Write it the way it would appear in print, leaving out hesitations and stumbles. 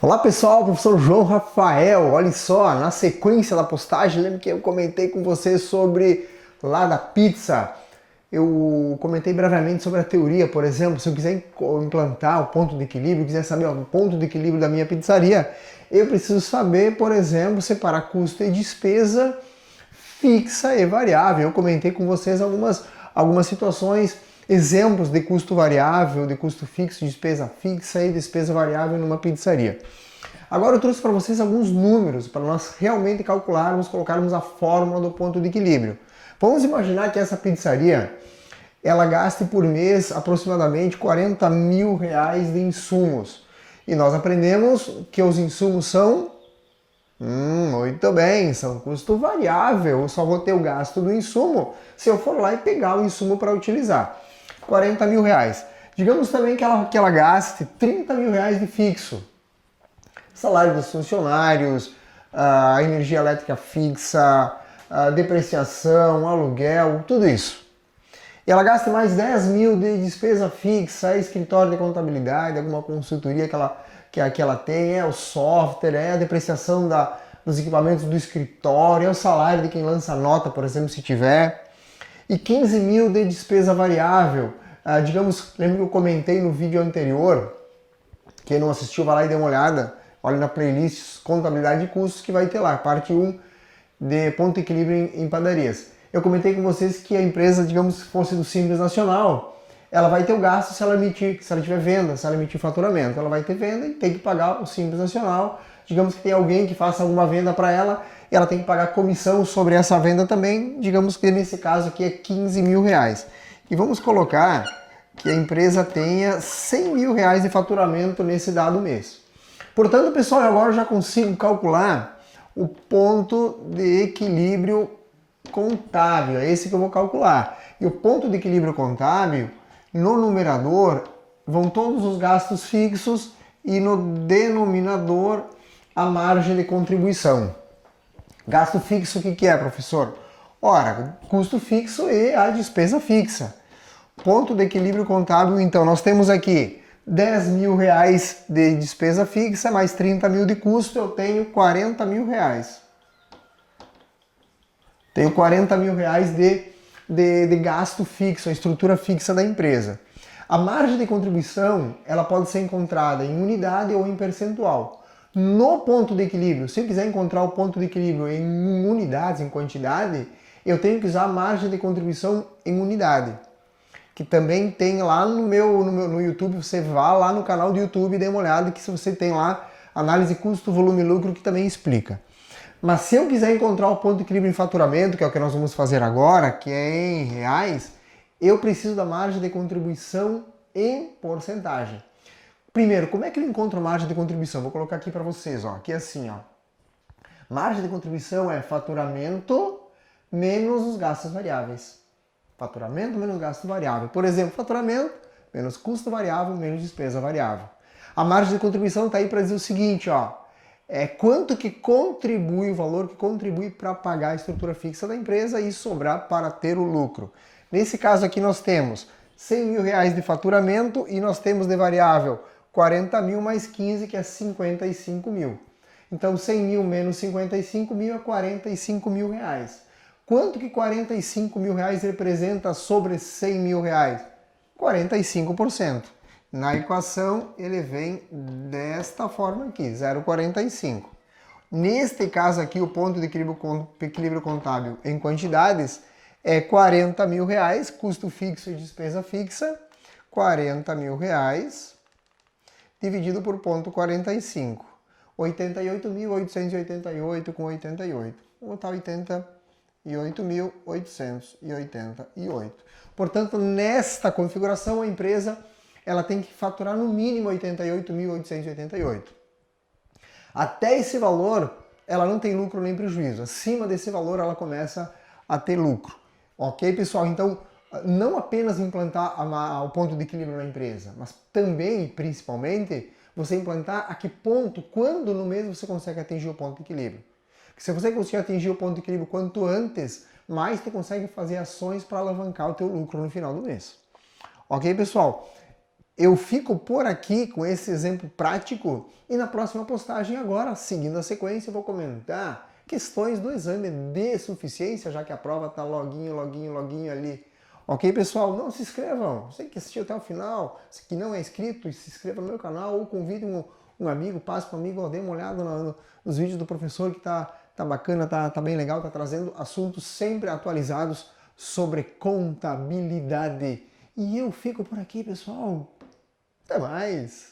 Olá pessoal, professor João Rafael. Olha só, na sequência da postagem, lembra que eu comentei com você sobre lá da pizza? Eu comentei brevemente sobre a teoria, por exemplo, se eu quiser implantar o ponto de equilíbrio, quiser saber o ponto de equilíbrio da minha pizzaria, eu preciso saber, por exemplo, separar custo e despesa fixa e variável. Eu comentei com vocês algumas situações, exemplos de custo variável, de custo fixo, despesa fixa e despesa variável numa pizzaria. Agora eu trouxe para vocês alguns números para nós realmente calcularmos, colocarmos a fórmula do ponto de equilíbrio. Vamos imaginar que essa pizzaria ela gaste por mês aproximadamente 40 mil reais de insumos. E nós aprendemos que os insumos são muito bem, são custo variável, eu só vou ter o gasto do insumo se eu for lá e pegar o insumo para utilizar. 40 mil reais. Digamos também que ela gaste 30 mil reais de fixo. Salário dos funcionários, a energia elétrica fixa, a depreciação, aluguel, tudo isso. E ela gasta mais 10 mil de despesa fixa, escritório de contabilidade, alguma consultoria que ela tem, é o software, é a depreciação dos equipamentos do escritório, é o salário de quem lança a nota, por exemplo, se tiver. E 15 mil de despesa variável. Digamos, lembra que eu comentei no vídeo anterior, quem não assistiu vai lá e dê uma olhada, olha na playlist Contabilidade de Custos que vai ter lá, parte 1 de ponto de equilíbrio em padarias. Eu comentei com vocês que a empresa, digamos, se fosse do Simples Nacional, ela vai ter o gasto se ela tiver venda, se ela emitir faturamento. Ela vai ter venda e tem que pagar o Simples Nacional. Digamos que tem alguém que faça alguma venda para ela, e ela tem que pagar comissão sobre essa venda também. Digamos que nesse caso aqui é 15 mil reais. E vamos colocar que a empresa tenha 100 mil reais de faturamento nesse dado mês. Portanto, pessoal, agora eu já consigo calcular o ponto de equilíbrio contábil. É esse que eu vou calcular. E o ponto de equilíbrio contábil, no numerador, vão todos os gastos fixos e no denominador a margem de contribuição. Gasto fixo, o que é, professor? Ora, custo fixo e a despesa fixa. Ponto de equilíbrio contábil, então, nós temos aqui 10 mil reais de despesa fixa, mais 30 mil de custo, eu tenho 40 mil reais. Tenho 40 mil reais de gasto fixo, a estrutura fixa da empresa. A margem de contribuição, ela pode ser encontrada em unidade ou em percentual. No ponto de equilíbrio, se eu quiser encontrar o ponto de equilíbrio em unidades, em quantidade, eu tenho que usar a margem de contribuição em unidade. Que também tem lá no YouTube, você vá lá no canal do YouTube e dê uma olhada que se você tem lá análise custo, volume e lucro que também explica. Mas se eu quiser encontrar o ponto de equilíbrio em faturamento, que é o que nós vamos fazer agora, que é em reais, eu preciso da margem de contribuição em porcentagem. Primeiro, como é que eu encontro margem de contribuição? Vou colocar aqui para vocês, ó. Aqui é assim, ó. Margem de contribuição é faturamento menos os gastos variáveis. Faturamento menos gasto variável. Por exemplo, faturamento menos custo variável menos despesa variável. A margem de contribuição está aí para dizer o seguinte, ó. É quanto que contribui, o valor que contribui para pagar a estrutura fixa da empresa e sobrar para ter o lucro. Nesse caso aqui nós temos 100 mil reais de faturamento e nós temos de variável 40 mil mais 15, que é 55 mil. Então 100 mil menos 55 mil é 45 mil reais. Quanto que 45 mil reais representa sobre 100 mil reais? 45%. Na equação ele vem desta forma aqui, 0,45. Neste caso aqui o ponto de equilíbrio contábil em quantidades é 40 mil reais, custo fixo e despesa fixa, 40 mil reais dividido por ponto 45. 88.888 com 88. Vou botar 88.888. Portanto, nesta configuração, a empresa ela tem que faturar no mínimo 88.888. Até esse valor, ela não tem lucro nem prejuízo. Acima desse valor, ela começa a ter lucro. Ok, pessoal? Então, não apenas implantar o ponto de equilíbrio na empresa, mas também, e principalmente, você implantar a que ponto, quando no mês você consegue atingir o ponto de equilíbrio. Porque se você conseguir atingir o ponto de equilíbrio quanto antes, mais tu consegue fazer ações para alavancar o teu lucro no final do mês. Ok, pessoal? Eu fico por aqui com esse exemplo prático e na próxima postagem agora, seguindo a sequência, eu vou comentar questões do exame de suficiência, já que a prova está loguinho ali. Ok, pessoal? Não se inscrevam. Você que assistiu até o final, se que não é inscrito, se inscreva no meu canal ou convide um amigo, passe para um amigo, dê uma olhada nos vídeos do professor que tá bacana, tá bem legal, tá trazendo assuntos sempre atualizados sobre contabilidade. E eu fico por aqui, pessoal. Até mais!